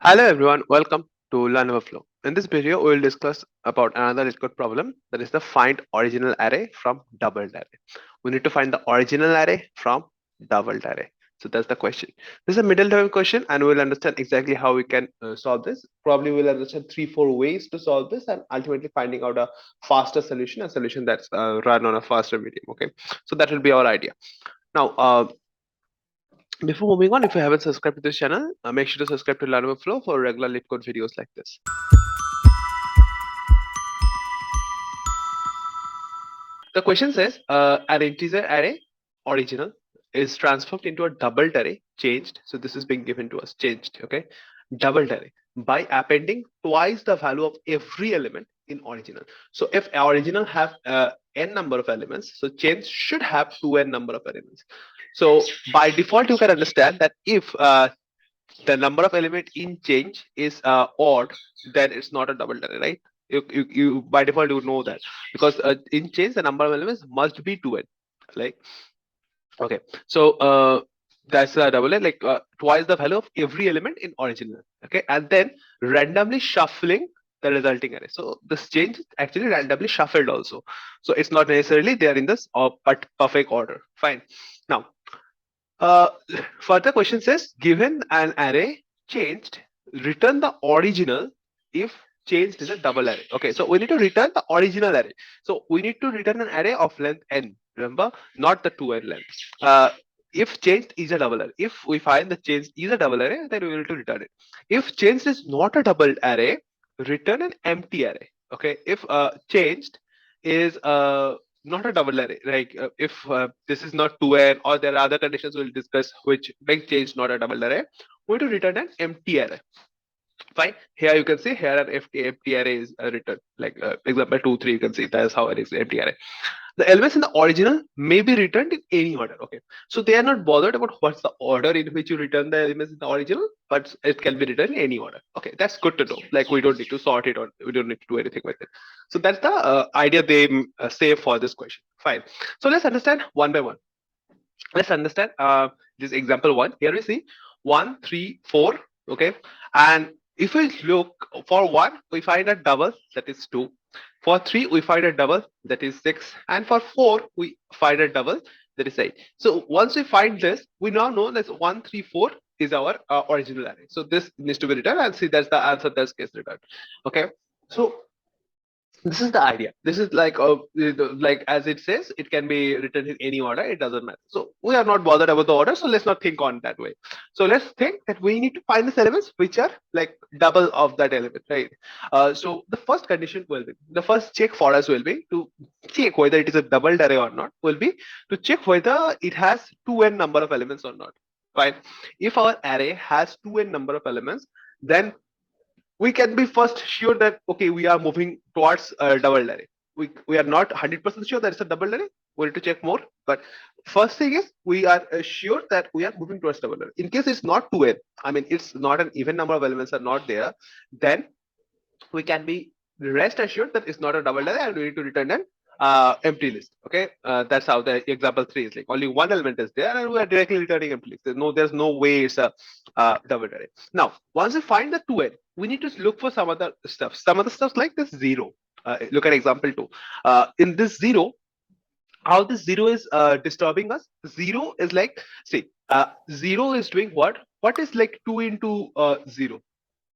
Hello everyone, welcome to Learn Overflow. In this video, we will discuss about another LeetCode problem, that is the find original array from doubled array. We need to find the original array from doubled array. So that's the question. This is a middle term question, and we'll understand exactly how we can solve this. Probably we'll understand 3-4 ways to solve this, and ultimately finding out a faster solution, a solution that's run on a faster medium. Okay, so that will be our idea. Now, before moving on, if you haven't subscribed to this channel, make sure to subscribe to Learn Overflow for regular LeetCode videos like this. The question says an integer array original is transformed into a doubled array changed. So this is being given to us changed. Okay, doubled array by appending twice the value of every element in original. So if original have n number of elements, so change should have 2n number of elements. So by default, you can understand that if the number of element in change is odd, then it's not a double array, right? You by default you know that because in change the number of elements must be 2n, like okay. So that's a double array, like twice the value of every element in original. Okay, and then randomly shuffling the resulting array. So this change is actually randomly shuffled also. So it's not necessarily they are in this but perfect order. Fine. Now uh, further question says, given an array changed, return the original if changed is a double array. Okay, so we need to return the original array. So we need to return an array of length n. Remember, not the 2n length. If changed is a double array. If we find the change is a double array, then we need to return it. If changed is not a double array, return an empty array. Okay, if changed is not a double array, like if this is not 2n or there are other conditions we'll discuss which make change not a double array, we need to return an empty array. Fine. Here you can see here an empty array is written, like example 2 3, you can see that's how it is empty array. The elements in the original may be returned in any order. Okay, so they are not bothered about what's the order in which you return the elements in the original, but it can be written in any order. Okay, that's good to know. Like we don't need to sort it or we don't need to do anything with it. So that's the idea they say for this question. Fine. So let's understand one by one. Let's understand this example one. Here we see 1 3 4. Okay, and if we look for 1, we find a double, that is 2. For 3, we find a double, that is 6. And for 4, we find a double, that is 8. So once we find this, we now know that 1 3 4 is our original array. So this needs to be returned, and see that's the answer that's gets returned. Okay, so this is the idea. This is like as it says, it can be written in any order, it doesn't matter. So we are not bothered about the order, so let's not think on that way. So let's think that we need to find the elements which are like double of that element, right? So the first condition will be, the first check for us will be to check whether it is a doubled array or not, will be to check whether it has 2n number of elements or not. Fine. If our array has 2n number of elements, then we can be first sure that okay, we are moving towards a double array. We are not 100% sure that it's a double array. We need to check more, but first thing is we are sure that we are moving towards double array. In case it's not 2n, I mean it's not an even number of elements are not there, then we can be rest assured that it's not a double array and we need to return an empty list. Okay, that's how the example 3 is, like only one element is there and we are directly returning empty list. There's no way it's a double array. Now once we find the 2n, we need to look for some other stuff, like this 0. Look at example 2. In this 0, how this 0 is disturbing us. 0 is like, see, 0 is doing what is like 2 into 0.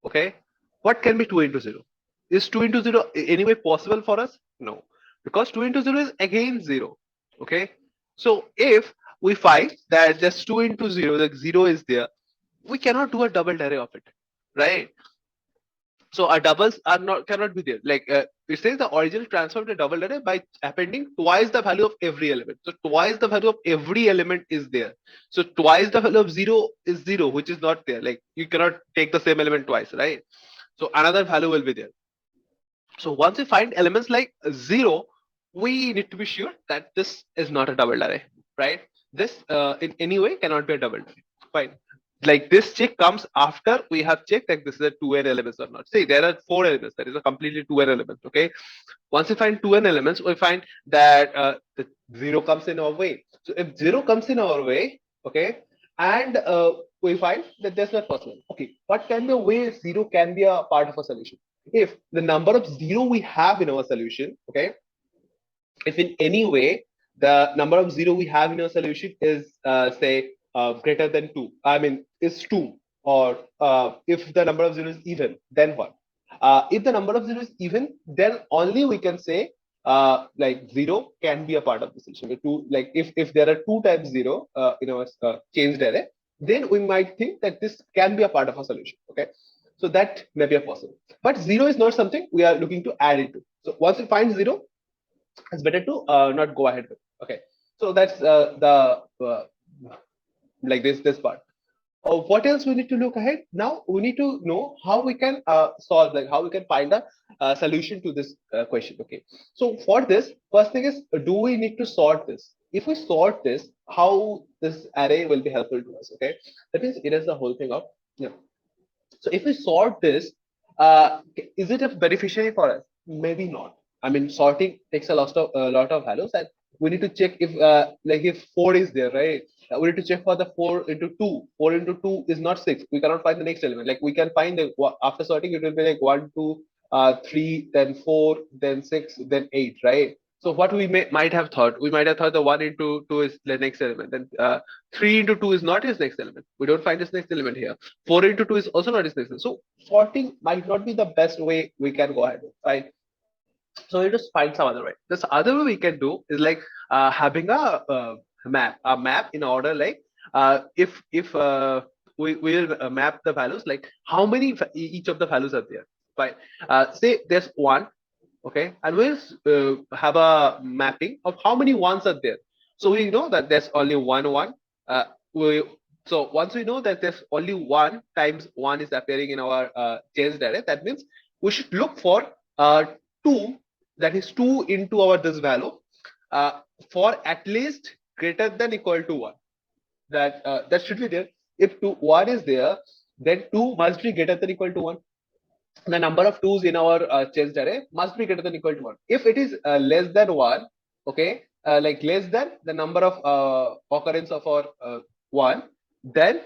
Okay, what can be 2 into 0? Is 2 into 0 anyway possible for us? No, because 2 into 0 is again 0. Okay, so if we find that just 2 into 0, like 0 is there, we cannot do a double array of it, right? So our doubles are not cannot be there. Like it says the original transformed to double array by appending twice the value of every element. So twice the value of every element is there. So twice the value of 0 is 0, which is not there. Like you cannot take the same element twice, right? So another value will be there. So once we find elements like 0, we need to be sure that this is not a double array, right? This in any way cannot be a double array. Fine. Like this check comes after we have checked like this is a 2n elements or not. See, there are 4 elements. That is a completely 2n element. Okay. Once we find 2n elements, we find that the 0 comes in our way. So if 0 comes in our way, okay, and we find that there's not possible. Okay, what can be a way zero can be a part of a solution? If the number of zero we have in our solution, okay, if in any way the number of zero we have in our solution is say greater than 2, I mean is 2, or if the number of zero is even, then what? If the number of zero is even, then only we can say like zero can be a part of the solution. Two, like if there are 2 times zero in our changed array, then we might think that this can be a part of a solution. Okay, so that may be a possible, but zero is not something we are looking to add into. So once we find zero, it's better to not go ahead with. Okay, so that's the like this part. What else we need to look ahead? Now we need to know how we can solve, like how we can find a solution to this question. Okay, so for this, first thing is, do we need to sort this? If we sort this, how this array will be helpful to us? Okay, that means it is the whole thing of, yeah. So if we sort this, is it a beneficiary for us? Maybe not. I mean, sorting takes a lot of values, and we need to check if like if 4 is there, right? We need to check for the 4 into 2. 4 into 2 is not 6. We cannot find the next element. Like we can find the, after sorting it will be like 1, 2, 3, then 4, then 6, then 8, right? So what we might have thought, we might have thought the 1 into 2 is the next element. Then 3 into 2 is not his next element. We don't find this next element here. 4 into 2 is also not his next element. So sorting might not be the best way we can go ahead with, right? So we just find some other way. This other way we can do is like having a map in order, like if we will map the values, like how many each of the values are there. Right? Say there's 1, okay, and we'll have a mapping of how many ones are there. So we know that there's only one. Uh, we so once we know that there's only 1 times 1 is appearing in our changed array, that means we should look for 2, that is 2 into our this value uh, for at least greater than equal to 1. That should be there. If 1 is there, then 2 must be greater than equal to 1. The number of 2's in our changed array must be greater than equal to 1. If it is less than 1, okay, like less than the number of occurrence of our 1, then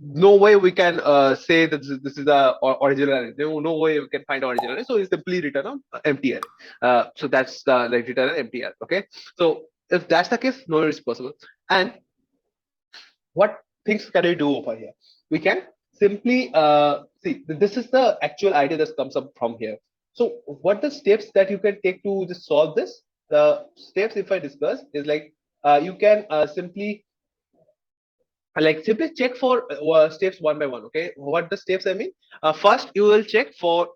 no way we can say that this is the original array. No way we can find original array. So it's simply return an empty array. So that's like return an empty array. Okay. So if that's the case, no, it's possible. And what things can we do over here? We can simply see, this is the actual idea that comes up from here. So what the steps that you can take to just solve this? The steps, if I discuss, is like you can simply check for steps one by one. Okay, what the steps I mean? First you will check for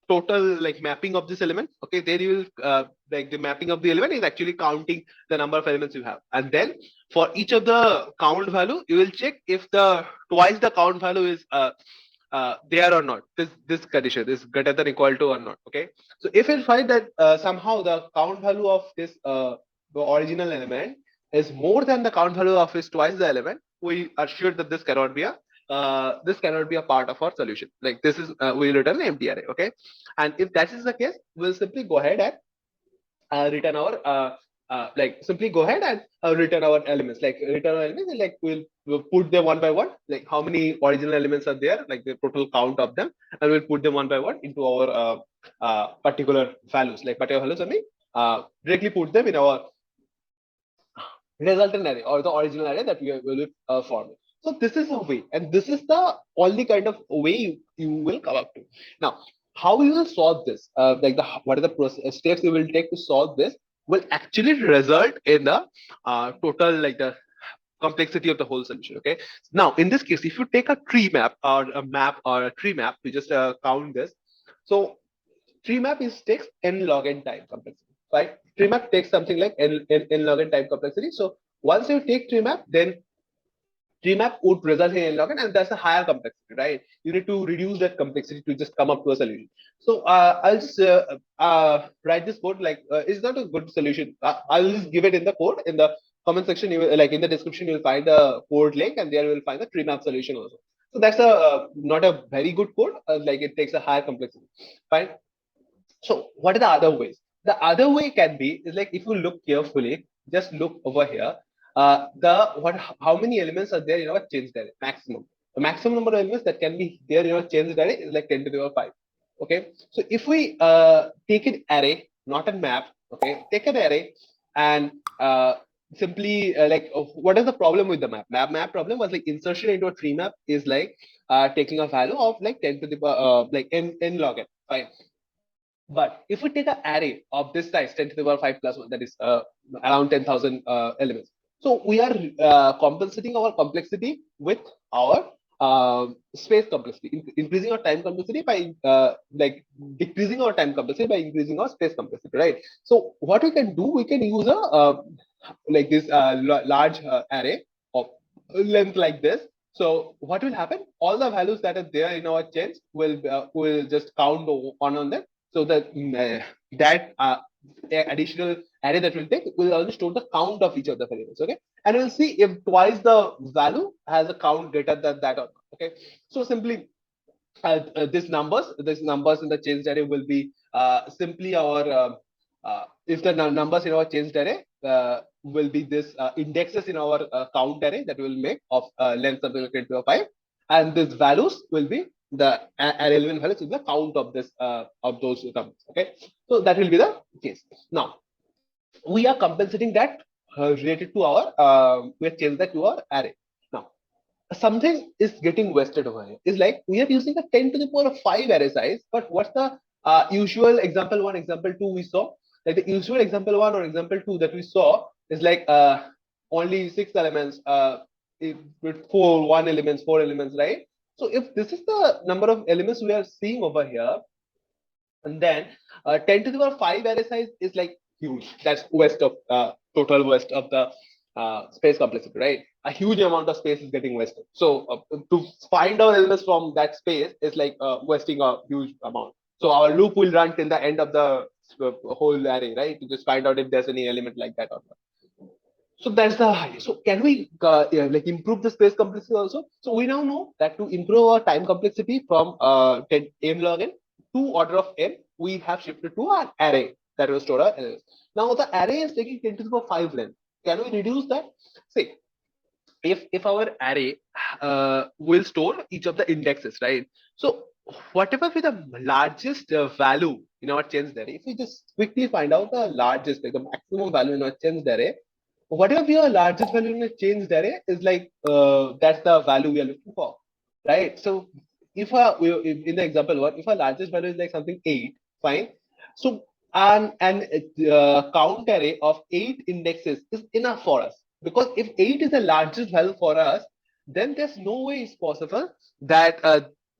total like mapping of this element. Okay, then you will like the mapping of the element is actually counting the number of elements you have, and then for each of the count value you will check if the twice the count value is there or not. This condition is greater than equal to or not. Okay, so if you find that somehow the count value of this the original element is more than the count value of is twice the element, we are sure that this cannot be a part of our solution. Like this is we will return an empty array. Okay, and if that is the case, we'll simply go ahead and return our like simply go ahead and return our elements. Like return our elements, and like we'll put them one by one. Like how many original elements are there, like the total count of them, and we'll put them one by one into our particular values. Like particular values, I mean, directly put them in our resultant array or the original array that we will be forming. So this is a way, and this is the only kind of way you will come up to. Now, how you will solve this? Like what are the steps you will take to solve this? Will actually result in the total like the complexity of the whole solution. Okay. Now, in this case, if you take a tree map or a map or a tree map, we just count this. So tree map is takes n log n time complexity, right? Tree map takes something like n log n time complexity. So once you take tree map, then tree map would result in n log n, and that's a higher complexity, right? You need to reduce that complexity to just come up to a solution. So I'll just write this code. Like it's not a good solution. I'll just give it in the code in the comment section. You will, like in the description, you will find the code link, and there you will find the tree map solution also. So that's a not a very good code. Like it takes a higher complexity. Fine. So what are the other ways? The other way can be is like if you look carefully, just look over here. how many elements are there in our changed array? Maximum. The maximum number of elements that can be there in our changed array is like 10 to the power 5. Okay, so if we take an array, not a map, okay, take an array and simply what is the problem with the map? Map problem was like insertion into a tree map is like taking a value of like 10 to the like n log n. Fine. But if we take an array of this size, 10 to the power 5 plus 1, that is around 10,000 elements. So we are compensating our complexity with our space complexity, increasing our time complexity by like decreasing our time complexity by increasing our space complexity, right? So what we can do, we can use a like this large array of length like this. So what will happen? All the values that are there in our chains will just count on them. So that additional array that we'll take will only store the count of each of the variables. Okay, and we'll see if twice the value has a count greater than that or not. Okay, so simply these numbers in the changed array will be simply our if the numbers in our changed array will be this indexes in our count array that will make of length of the 5, and these values will be the array element values in the count of this of those numbers. Okay, so that will be the case. Now we are compensating that related to our we have changed that to our array. Now something is getting wasted over here. It's like we are using a 10 to the power of 5 array size, but what's the usual example 1, example 2 we saw? Like the usual example 1 or example 2 that we saw is like only 6 elements with 4 elements, right? So if this is the number of elements we are seeing over here, and then 10 to the power 5 array size is like huge. That's west of total west of the space complexity, right? A huge amount of space is getting wasted. So to find out elements from that space is like wasting a huge amount. So our loop will run till the end of the whole array, right? To just find out if there's any element like that or not. So that's the so can we like improve the space complexity also? So we now know that to improve our time complexity from 10 m log n to order of n, we have shifted to an array that will store our elements. Now the array is taking 10 to the power 5 length. Can we reduce that? See, if our array will store each of the indexes, right? So whatever be the largest value in our changed array, if we just quickly find out the largest, like the maximum value in our changed array, whatever be our largest value in a changed array is like that's the value we are looking for, right? So if in the example one, if our largest value is like something 8, fine. So an count array of 8 indexes is enough for us, because if 8 is the largest value for us, then there's no way it's possible that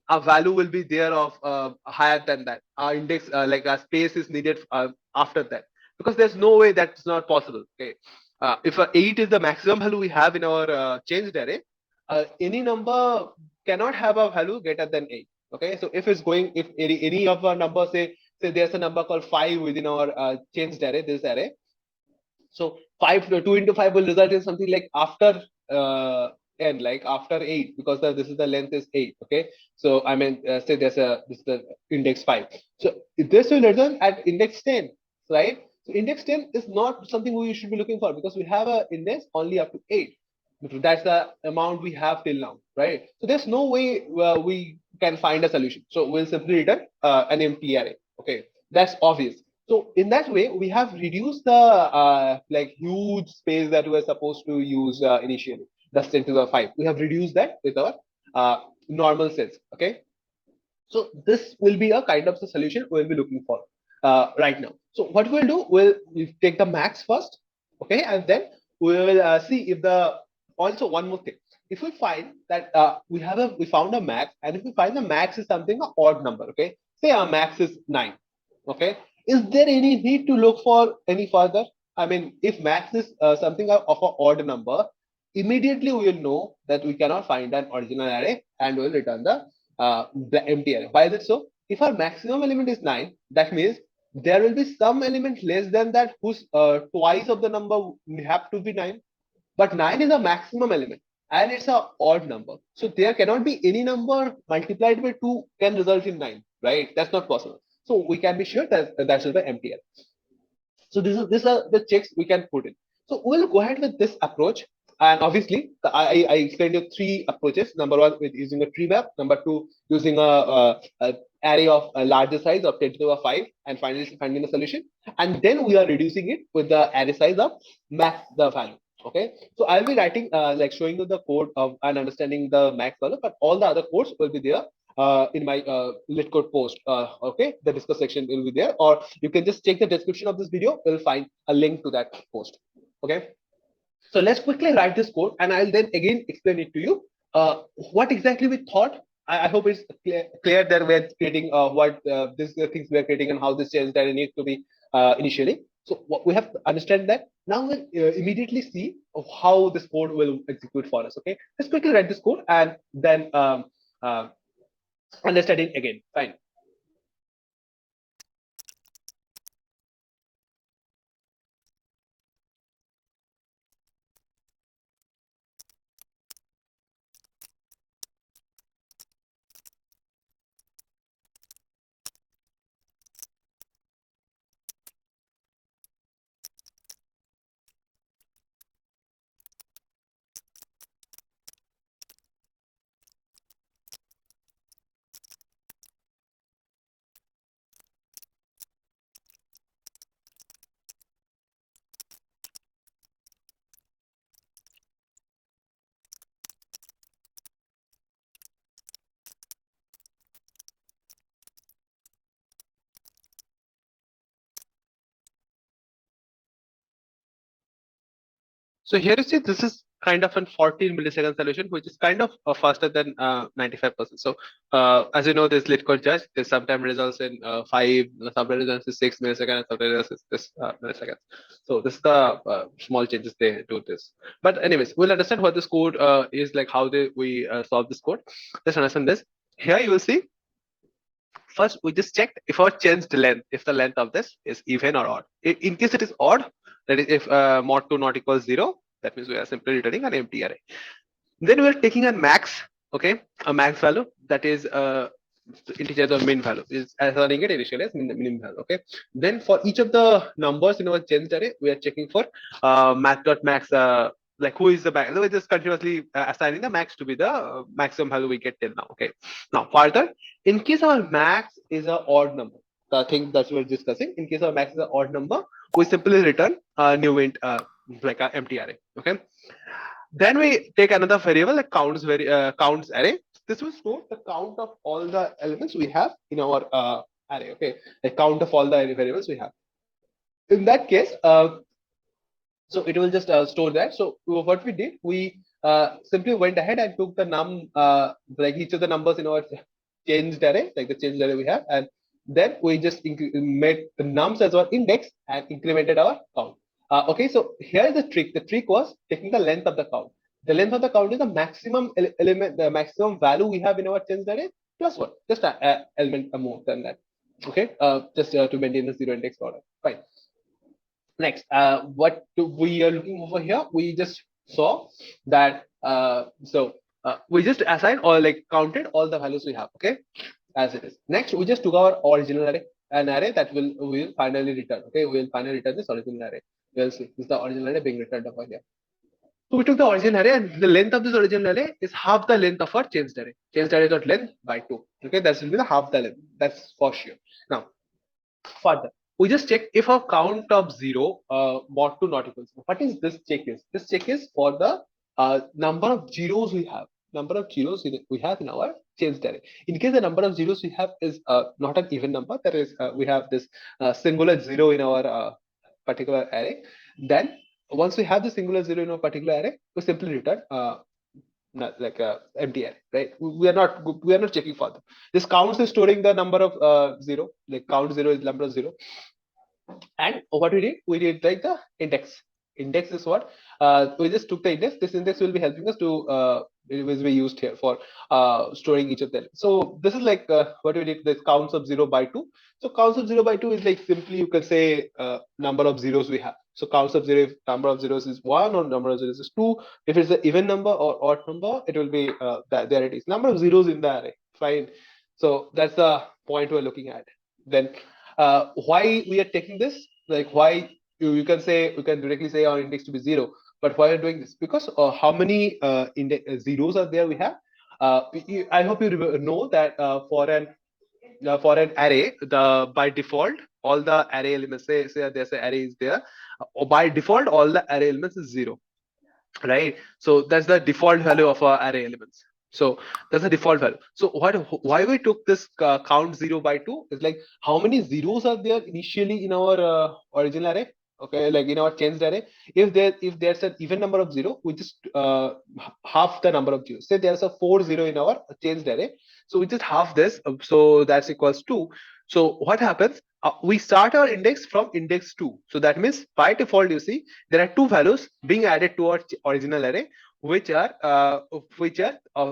a value will be there of higher than that. Our index like our space is needed after that, because there's no way that's not possible. Okay, if 8 is the maximum value we have in our changed array, any number cannot have a value greater than 8. Okay, so if it's going, if any of our numbers, say there's a number called 5 within our changed array, this array. So 2 into 5 will result in something like after n, like after 8, because this is the length is 8. Okay, so I mean say this is the index 5. So this will result at index 10, right? So index 10 is not something we should be looking for, because we have an index only up to 8. That's the amount we have till now, right? So there's no way we can find a solution. So we'll simply return an empty array. Okay, that's obvious. So in that way, we have reduced the like huge space that we were supposed to use initially, the 10 to the 5. We have reduced that with our normal cells. Okay, so this will be a kind of the solution we'll be looking for right now. So what we'll do, we'll take the max first, okay, and then we will see if the, also one more thing. If we find that we found a max, and if we find the max is something an odd number, okay, say our max is 9, okay, is there any need to look for any further? I mean, if max is something of an odd number, immediately we will know that we cannot find an original array, and we will return the empty array. Why is it so? If our maximum element is 9, that means there will be some element less than that whose twice of the number have to be 9. But 9 is a maximum element, and it's an odd number. So there cannot be any number multiplied by 2 can result in 9, right? That's not possible. So we can be sure that that should be empty array. So these are the checks we can put in. So we'll go ahead with this approach. And obviously, I explained you three approaches. Number one, with using a tree map. Number two, using a array of a larger size of 10 to the power 5, and finally finding a solution. And then we are reducing it with the array size of max the value. Okay, so I'll be writing like showing you the code of and understanding the max value, but all the other codes will be there in my LeetCode post. Okay, the discuss section will be there, or you can just check the description of this video. You'll find a link to that post. Okay, so let's quickly write this code, and I'll then again explain it to you. What exactly we thought. I hope it's clear that we're creating what these things we're creating and how this change that it needs to be initially. So what we have to understand that now we'll immediately see of how this code will execute for us. Okay, let's quickly write this code and then uh, understand it again. Fine. So here you see this is kind of a 14 millisecond solution, which is kind of faster than 95%. So as you know, this LeetCode judge, this sometimes results in 5, sometimes results in 6 milliseconds, and sometimes results in this milliseconds. So this is the small changes they do this. But anyways, we'll understand what this code is like, how we solve this code. Let's understand this. Here you will see first we just checked if our changed length, if the length of this is even or odd. In case it is odd, that is if mod 2 not equals 0, that means we are simply returning an empty array. Then we are taking a max, okay, a max value that is integer or min value is assigning it initially as minimum value. Okay, then for each of the numbers in our changed array, we are checking for max. Like who is the max? So we're just continuously assigning the max to be the maximum value we get till now. Okay, now further, in case our max is an odd number, the thing that we're discussing, in case our max is an odd number, we simply return a new int like an empty array. Okay, then we take another variable like counts array. This will store the count of all the elements we have in our array. Okay, the count of all the variables we have. In that case, so it will just store that. So what we did, we simply went ahead and took the like each of the numbers in our changed array, like the changed array we have, and then we just made the nums as our index and incremented our count. Okay, so here is the trick. The trick was taking the length of the count. The length of the count is the maximum element, the maximum value we have in our changed array plus one, just an element more than that. Okay, just to maintain the zero index order. Fine. Next, what we are looking over here, we just saw that we just assigned or like counted all the values we have. Okay, as it is. Next, we just took our original array, an array that will finally return. Okay, we will finally return this original array. We'll see this is the original array being returned over here. So we took the original array, and the length of this original array is half the length of our changed array. Changed array dot length by 2. Okay, that will be the half the length. That's for sure. Now, further, we just check if our count of 0 mod 2 not equals 0. What is this check is? This check is for the number of zeros we have. Number of zeros we have in our changed array. In case the number of zeros we have is not an even number, that is we have this singular 0 in our particular array, then once we have the singular 0 in a particular array, we simply return not like a empty array, right? We are not checking for them. This counts is storing the number of 0, like count 0 is number of 0. And what we did like the index. Index is what we just took the index. This index will be helping us to it was be used here for storing each of them. So this is like what we did, this counts of 0 by 2. So counts of 0 by 2 is like simply you can say number of zeros we have. So counts of 0, if number of zeros is 1 or number of zeros is 2, if it's an even number or odd number, it will be there it is, number of zeros in the array. Fine. So that's the point we're looking at. Then why we are taking this, like why you can say, we can directly say our index to be 0. But why are we doing this? Because how many zeros are there we have? I hope you know that for an array, the by default all the array elements, say there's an array is there, by default all the array elements is 0, right? So that's the default value of our array elements. So that's the default value. So why we took this count 0 by 2 is like how many zeros are there initially in our original array, okay, like in our changed array. If there's an even number of 0, we just half the number of zeros. Say there's a 4 0 in our changed array, so we just half this, so that's equals 2. So what happens, we start our index from index 2. So that means by default, you see there are two values being added to our original array, which are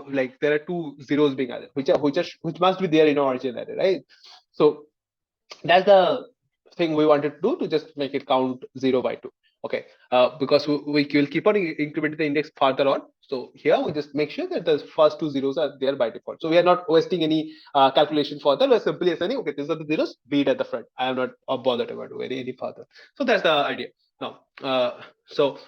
like there are two zeros being added, which must be there in our original array, right? So that's the thing we wanted to do, to just make it count 0 by 2. Okay, because we will keep on incrementing the index further on. So here we just make sure that the first two zeros are there by default. So we are not wasting any calculation further. We're simply assigning, okay, these are the zeros, be it at the front. I am not bothered about doing any further. So that's the idea. Now, so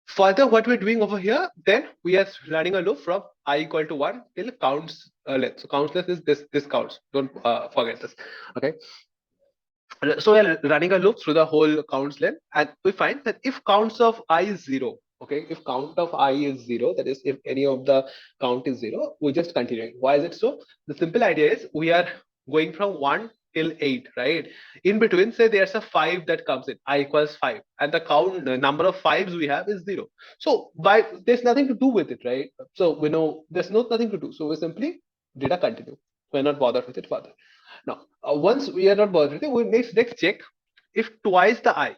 further, what we're doing over here, then we are running a loop from I equal to 1 till counts length. So counts length is this counts. Don't forget this. Okay. So we are running a loop through the whole counts length, and we find that if counts of I is 0, okay, if count of I is 0, that is if any of the count is 0, we just continue. Why is it so? The simple idea is we are going from 1 till 8, right? In between, say there's a 5 that comes in, I equals 5, and the number of fives we have is 0. So by there's nothing to do with it, right? So we know there's nothing to do, so we simply did a continue. We're not bothered with it further. Now, once we are not bothered, we next check if twice the I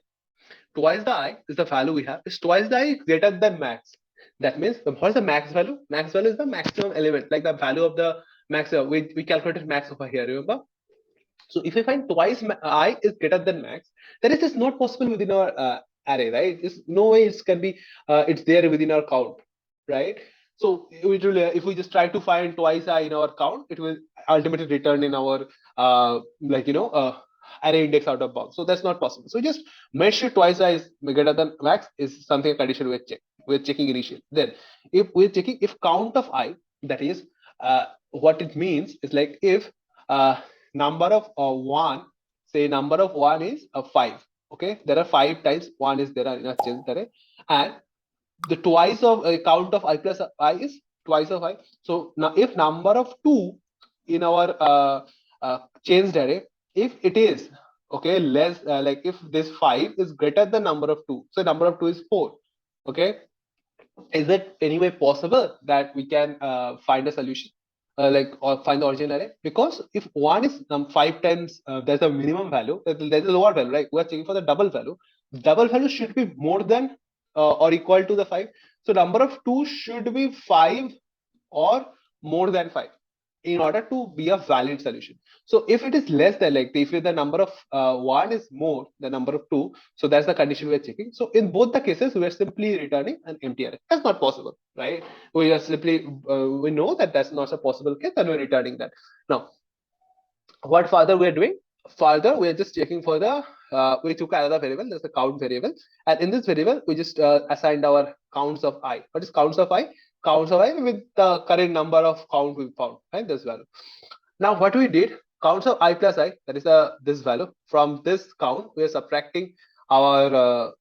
is the value we have, is twice the I greater than max. That means what is the max value? Max value is the maximum element, like the value of the maximum. We calculated max over here, remember? So if we find twice I is greater than max, then it is not possible within our array, right? It's no way it can be it's there within our count, right? So it will, if we just try to find twice I in our count, it will ultimately return in our array index out of bounds. So that's not possible. So just make sure twice I is greater than max is something, a condition we're checking initially. Then if we're checking if count of I, that is what it means is like if number of 1, say number of 1 is 5, okay, there are 5 times 1 is there in a change array, and the twice of count of I plus I is twice of I. So now if number of 2 in our changed array, if it is okay less like if this 5 is greater than number of 2, so number of 2 is 4, okay, is it any way possible that we can find a solution or find the original array? Because if 1 is 5 times there's a minimum value, there's a lower value, right? We're checking for the double value. Double value should be more than or equal to the 5. So number of 2 should be 5 or more than 5 in order to be a valid solution. So if it is less than, like if the number of 1 is more than number of 2, so that's the condition we're checking. So in both the cases, we're simply returning an empty array. That's not possible, right? We are simply we know that that's not a possible case, and we're returning that. Now, what further we're doing? Further, we're just checking for the we took another variable, there's a count variable, and in this variable we just assigned our counts of I. What is counts of I? Counts of I with the current number of count we found, right? This value. Now what we did, counts of I plus I, that is this value. From this count, we are subtracting our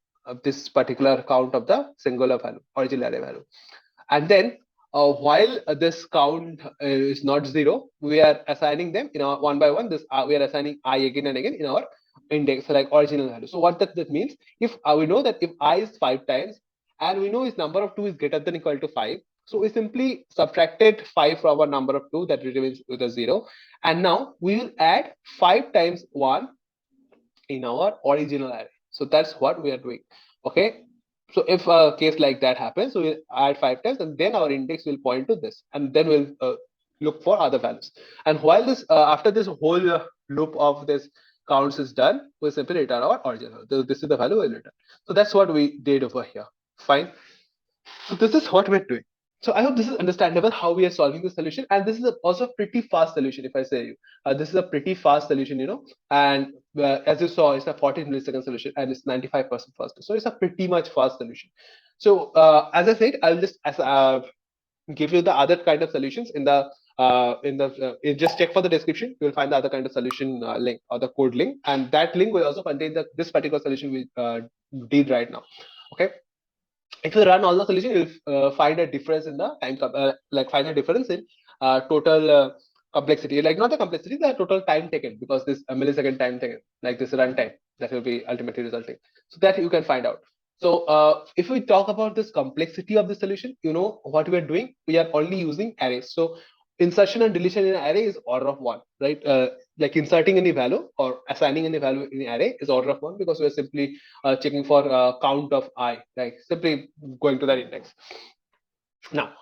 this particular count of the singular value, original array value. And then while this count is not 0, we are assigning them in our one by one. This we are assigning I again and again in our index, like original value. So what that means, if we know that if I is 5 times, and we know its number of 2 is greater than equal to 5, so we simply subtracted 5 from our number of 2, that remains with a 0, and now we will add 5 times 1 in our original array. So that's what we are doing. Okay, so if a case like that happens, so we'll add 5 times, and then our index will point to this, and then we'll look for other values. And while this after this whole loop of this counts is done, we simply return our original. This is the value we'll return. So that's what we did over here. Fine. So this is what we're doing. So I hope this is understandable how we are solving the solution, and this is also a pretty fast solution. If I say you, this is a pretty fast solution, and as you saw, it's a 14 millisecond solution, and it's 95% faster. So it's a pretty much fast solution. So as I said, I'll just give you the other kind of solutions just check for the description. You'll find the other kind of solution link or the code link, and that link will also contain this particular solution we did right now. Okay, if you run all the solution, you'll find a difference in the find a difference in total complexity, like not the complexity, the total time taken, because this millisecond time taken, like this run time, that will be ultimately resulting. So that you can find out. So if we talk about this complexity of the solution, what we are doing, we are only using arrays. So insertion and deletion in an array is order of one, right? Like inserting any value or assigning any value in the array is order of one, because we are simply checking for count of I, like simply going to that index. Now,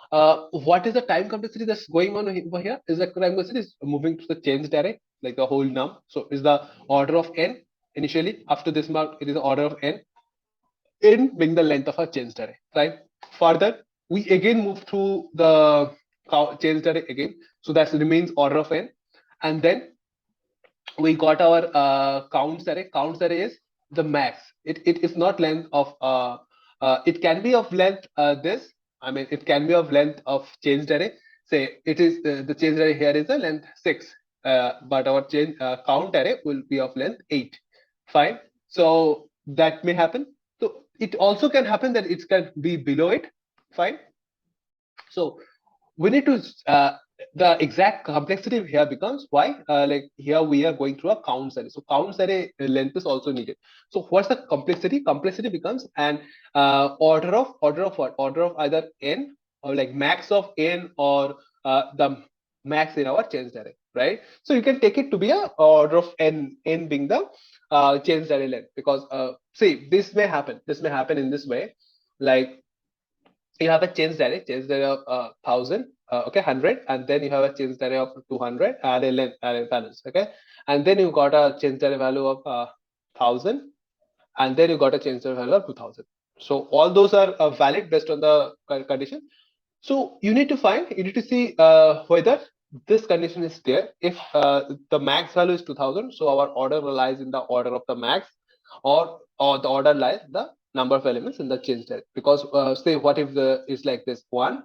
what is the time complexity that's going on over here? Is the time complexity is moving to the changed array, like the whole num. So is the order of n initially. After this mark, it is the order of n being the length of a changed array, right? Further, we again move through the changed array again. So that remains order of n, and then we got our counts array. Counts array is the max. It is not length of it can be of length this. I mean, it can be of length of changed array. Say it is the changed array here is a length 6, but our change count array will be of length 8. Fine. So that may happen. So it also can happen that it can be below it. Fine. So we need to the exact complexity here becomes why like here we are going through a counts array. So counts array length is also needed. So what's the complexity? Complexity becomes an order of what? Order of either n, or like max of n, or the max in our changed array, right? So you can take it to be a order of n being the changed array length, because see, this may happen in this way. Like you have a changed array of 1000, okay, 100, and then you have a changed array of 200, array length, array balance, okay, and then you got a changed array value of 1000, and then you got a changed array value of 2000. So all those are valid based on the condition. So you need to see whether this condition is there. If the max value is 2000, so our order lies in the order of the max, or the order lies the number of elements in the changed array. Because say what if the is like this 1,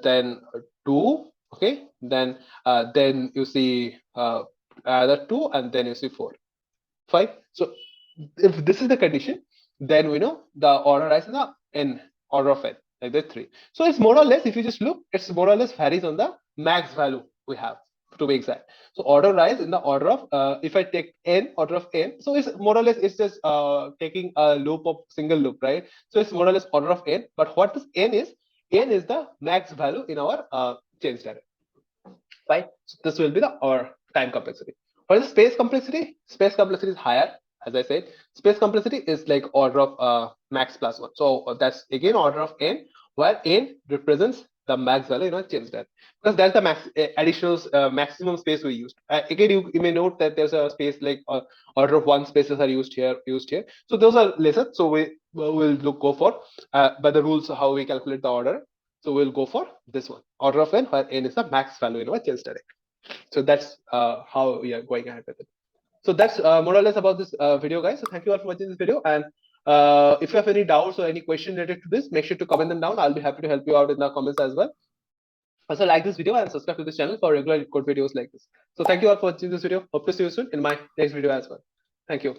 then 2, okay, then you see another 2, and then you see 4, 5. So if this is the condition, then we know the order lies in the n, order of n, like the 3. So it's more or less, if you just look, it's more or less varies on the max value we have, to be exact. So order lies in the order of if I take n, order of n, so it's more or less, it's just taking a loop of single loop, right? So it's more or less order of n. But what this n is the max value in our changed array, right? So this will be the our time complexity. For the space complexity, is higher. As I said, space complexity is like order of max plus 1. So that's again order of n, where n represents the max value in a changed array, because that's the max additional maximum space we used. Again, you may note that there's a space like order of 1 spaces are used here. So those are lesser. So we will go for by the rules how we calculate the order. So we'll go for this one, order of n, where n is the max value in our changed array. So that's how we are going ahead with it. So that's more or less about this video, guys. So thank you all for watching this video. And if you have any doubts or any question related to this, make sure to comment them down. I'll be happy to help you out in the comments as well. Also, like this video and subscribe to this channel for regular code videos like this. So thank you all for watching this video. Hope to see you soon in my next video as well. Thank you.